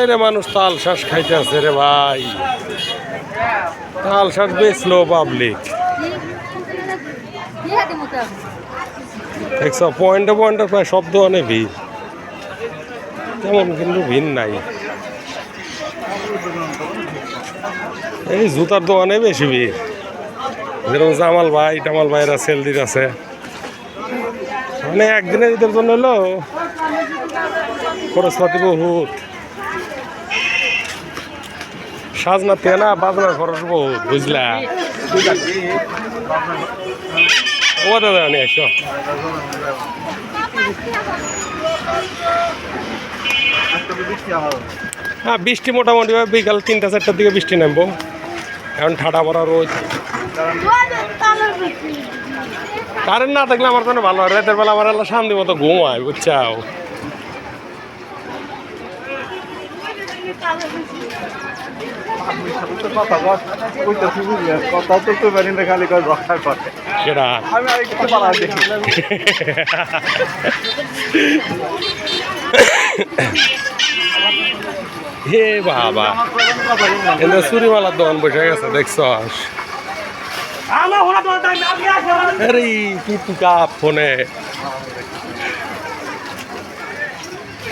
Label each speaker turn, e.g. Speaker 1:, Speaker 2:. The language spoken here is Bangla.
Speaker 1: রে মানুষ তাল শ্বাস খাইতে আছে রে ভাই, তাল শ্বাস বেচলো পাবলিক। দেখছ পয়েন্টে পয়েন্টে প্রায় সব দোকানে ভিড়, তেমন কিন্তু ভিড় নাই। এই জুতার দোকানে বেশি ভিড়, যেরকম জামাল ভাই টামাল ভাইরা সেল দিতে আছে। মানে একদিনের ঈদের জন্য হলো খরচপাতি বহুত, সাজনা থেকে না বাজনার খরচ বহুত, বুঝলা? ও দাদা নিয়ে এসো। হ্যাঁ বৃষ্টি মোটামুটি বিকাল 3টা-4টার দিকে বৃষ্টি নামবো, এখন ঠাডা পড়া রোদ। কারেন্ট না থাকলে আমার জন্য ভালো হয়, রাতের বেলা আমার এলাকা শান্তি মতো ঘুম হয়, বুঝছাও? হে বাবা, এদের চুরিমালার দোকান বসে গেছে দেখছ? আরে কি কাপ ফোনে